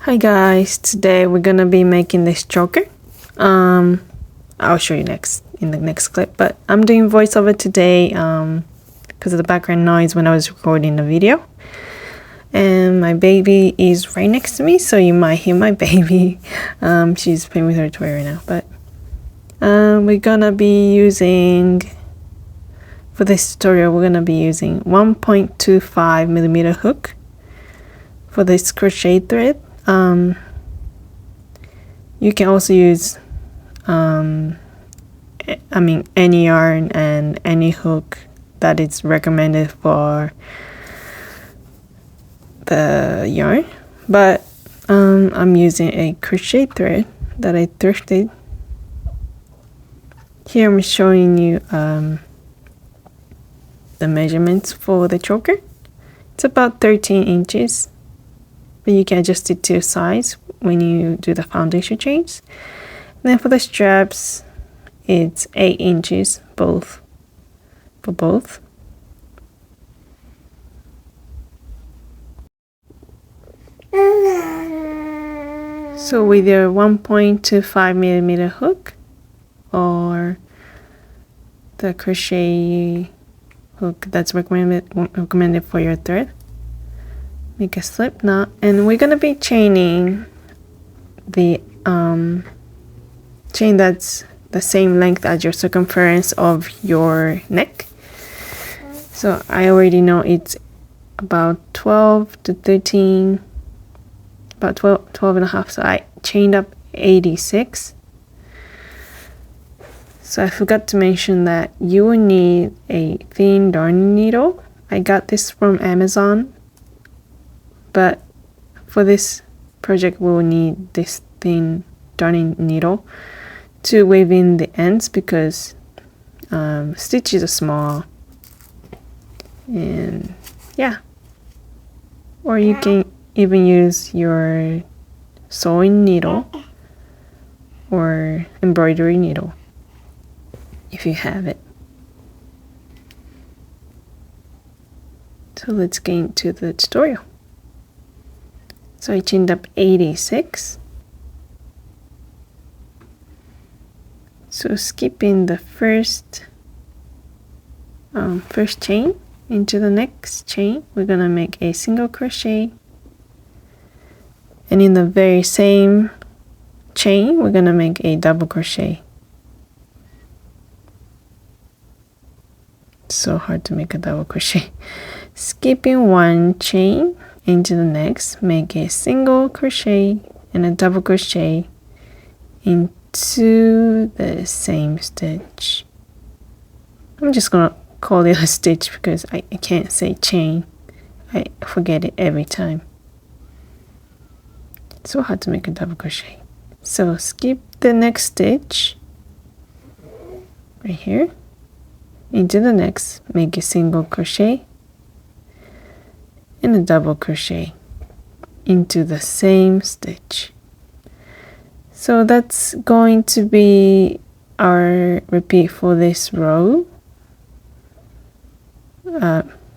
Hi guys, today we're gonna be making this choker. I'll show you next in the next clip, but I'm doing voiceover today because of the background noise when I was recording the video. And my baby is right next to me, so you might hear my baby. She's playing with her toy right now, but we're gonna be using, for this tutorial, we're gonna be using 1.25 millimeter hook for this crochet thread. You can also use any yarn and any hook that is recommended for the yarn, but I'm using a crochet thread that I thrifted. Here I'm showing you the measurements for the choker. It's about 13 inches, but you can adjust it to your size when you do the foundation chains. And then for the straps, it's 8 inches for both. So with your 1.25 millimeter hook or the crochet hook that's recommended for your thread, make a slip knot, and we're gonna be chaining the chain that's the same length as your circumference of your neck. So I already know it's about 12 to 13, about 12 and a half, so I chained up 86. So I forgot to mention that you will need a thin darning needle. I got this from Amazon, but for this project we will need this thin darning needle to weave in the ends because stitches are small. And yeah, or you can even use your sewing needle or embroidery needle if you have it. So let's get into the tutorial. So I chained up 86. So skipping the first chain into the next chain, we're gonna make a single crochet, and in the very same chain we're gonna make a double crochet. It's so hard to make a double crochet. Skipping one chain into the next, make a single crochet and a double crochet into the same stitch. I'm just gonna call it a stitch because I can't say chain. I forget it every time. It's so hard to make a double crochet. So skip the next stitch right here into the next, make a single crochet and a double crochet into the same stitch. So that's going to be our repeat for this row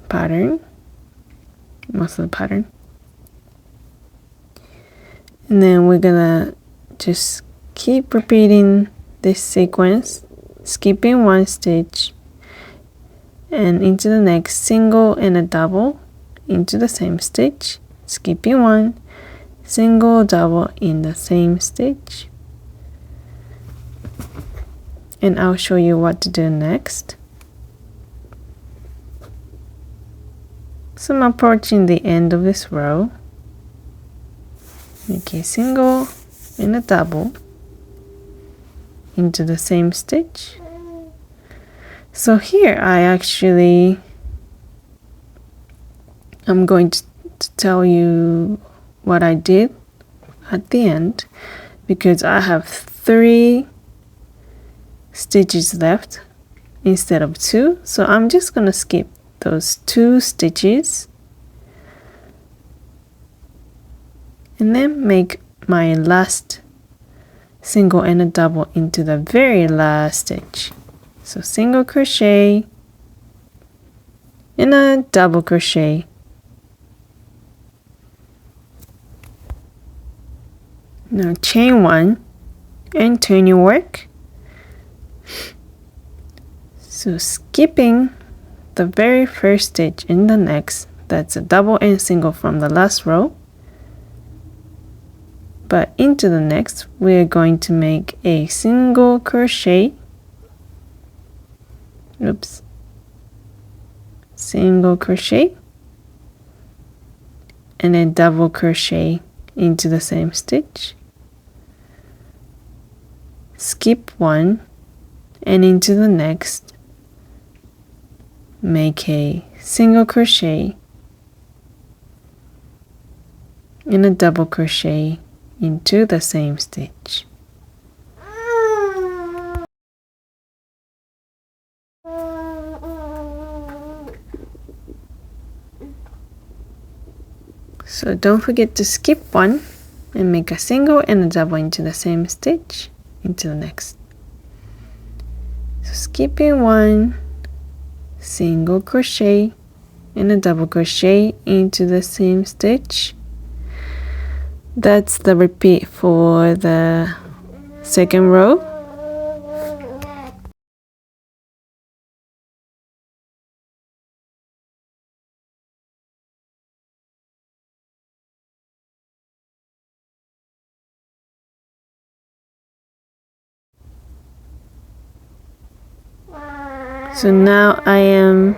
pattern, most of the pattern. And then we're gonna just keep repeating this sequence, skipping one stitch and into the next, single and a double into the same stitch, skipping one, single, double in the same stitch. And I'll show you what to do next. So I'm approaching the end of this row. Make a single and a double into the same stitch. So here I'm going to tell you what I did at the end because I have 3 stitches left instead of 2, so I'm just gonna skip those 2 stitches and then make my last single and a double into the very last stitch. So single crochet and a double crochet Now chain 1 and turn your work. So skipping the very first stitch in the next, that's a double and single from the last row, but into the next we're going to make a single crochet, single crochet and a double crochet into the same stitch, skip 1 and into the next make a single crochet and a double crochet into the same stitch. So don't forget to skip 1 and make a single and a double into the same stitch into the next. So skipping 1, single crochet and a double crochet into the same stitch. That's the repeat for the second row. So now I am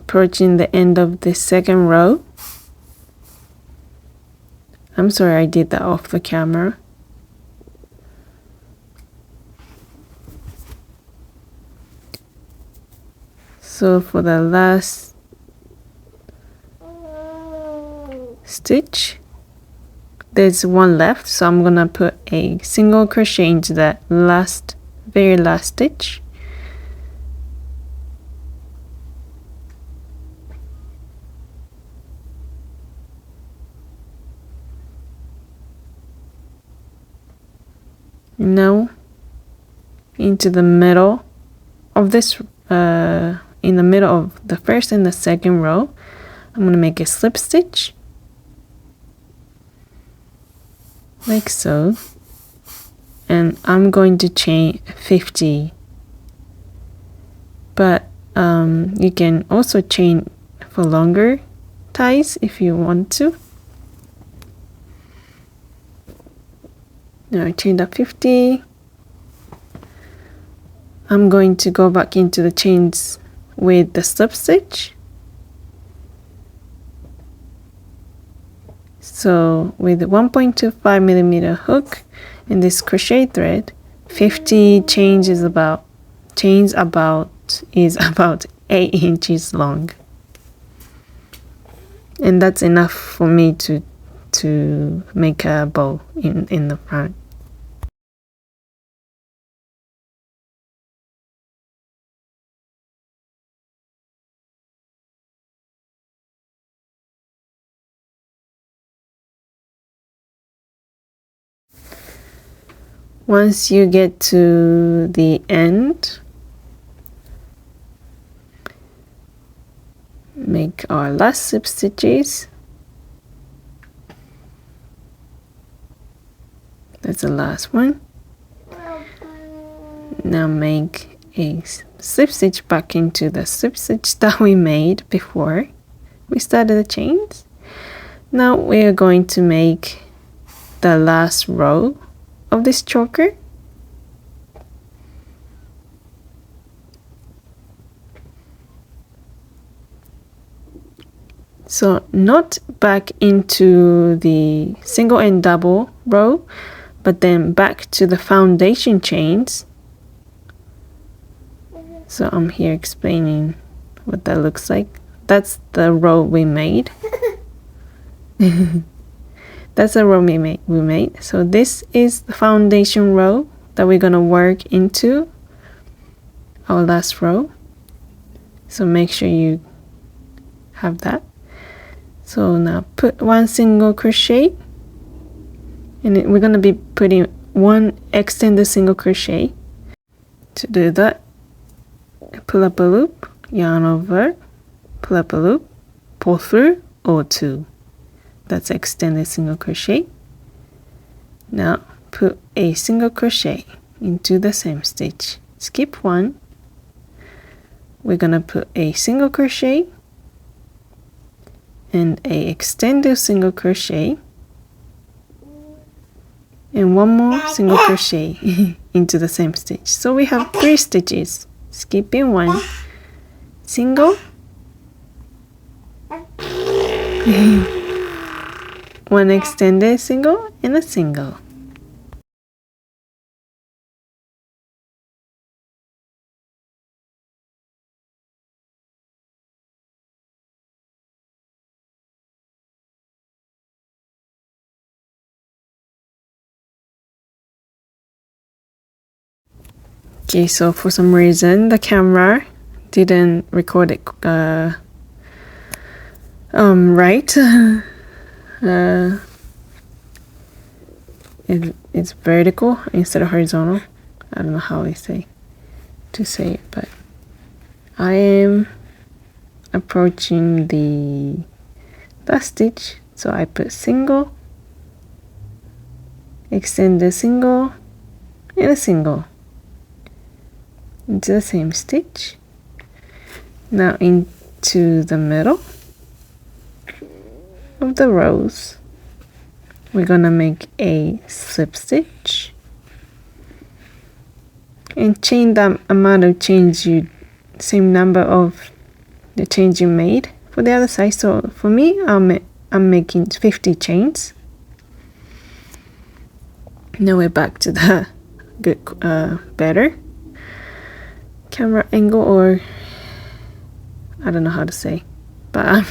approaching the end of the second row. I'm sorry I did that off the camera. So for the last stitch, there's one left, so I'm gonna put a single crochet into that very last stitch. Now into the middle of this in the middle of the first and the second row, I'm going to make a slip stitch like so, and I'm going to chain 50, but you can also chain for longer ties if you want to. Now I chained up 50. I'm going to go back into the chains with the slip stitch. So with 1.25 millimeter hook and this crochet thread, 50 chains is about 8 inches long, and that's enough for me to make a bow in the front. Once you get to the end, make our last slip stitches. That's the last one. Now make a slip stitch back into the slip stitch that we made before we started the chains. Now we are going to make the last row of this choker. So not back into the single and double row, but then back to the foundation chains. So I'm here explaining what that looks like. That's the row we made. That's the row we made. So this is the foundation row that we're gonna work into our last row. So make sure you have that. So now put one single crochet, and we're gonna be putting one extended single crochet. To do that, pull up a loop, yarn over, pull up a loop, pull through, or two. That's extended single crochet. Now put a single crochet into the same stitch. Skip one. We're gonna put a single crochet and a extended single crochet and one more single crochet into the same stitch. So we have 3 stitches. Skipping one, single, one extended single and a single. Okay, so for some reason the camera didn't record it right. It's vertical instead of horizontal. I don't know how to say it, but I am approaching the last stitch, so I put single, extend the single and a single into the same stitch. Now into the middle of the rows we're gonna make a slip stitch and chain the amount of chains same number of the chains you made for the other side. So for me, I'm making 50 chains. Now we're back to the good better camera angle, or I don't know how to say, but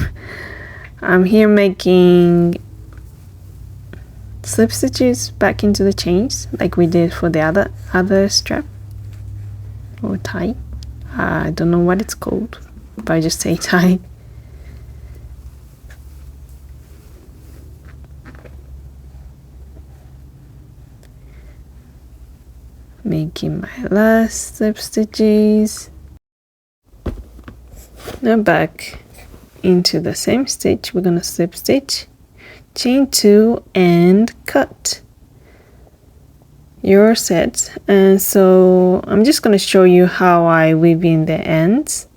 I'm here making slip stitches back into the chains like we did for the other strap or tie. I don't know what it's called, but I just say tie. Making my last slip stitches. Now back into the same stitch, we're gonna slip stitch, chain 2 and cut your sets. And so I'm just gonna show you how I weave in the ends.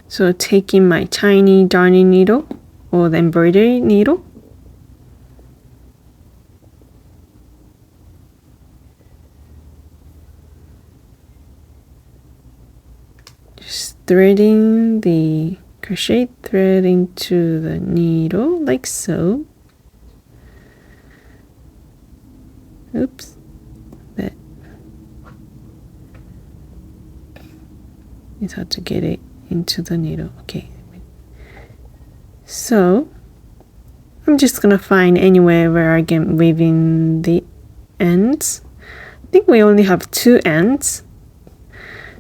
So taking my tiny darning needle or the embroidery needle, just threading the crochet thread into the needle like so. Oops, that it's hard to get it into the needle. Okay, so I'm just gonna find anywhere where I can weave in the ends. I think we only have 2 ends,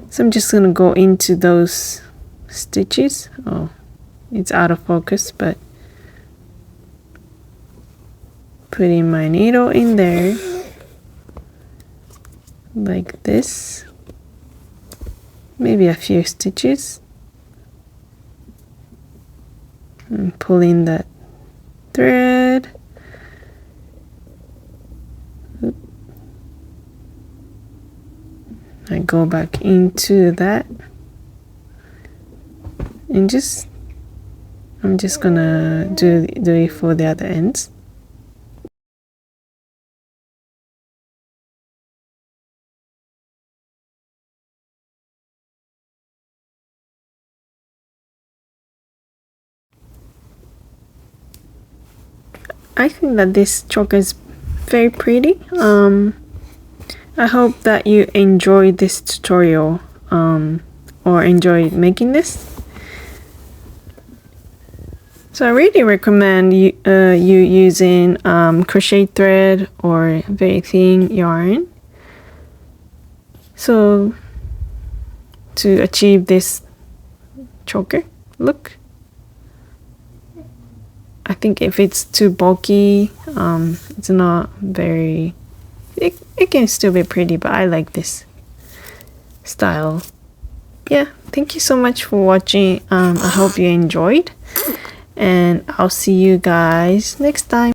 so I'm just gonna go into those stitches. Oh, it's out of focus, but putting my needle in there like this, maybe a few stitches, and pulling that thread. I go back into that and I'm just gonna do it for the other ends. I think that this choker is very pretty. I hope that you enjoyed this tutorial or enjoyed making this. So I really recommend you using crochet thread or very thin yarn so to achieve this choker look. I think if it's too bulky, it's not very, it can still be pretty, but I like this style. yeah, thank you so much for watching. I hope you enjoyed, and I'll see you guys next time.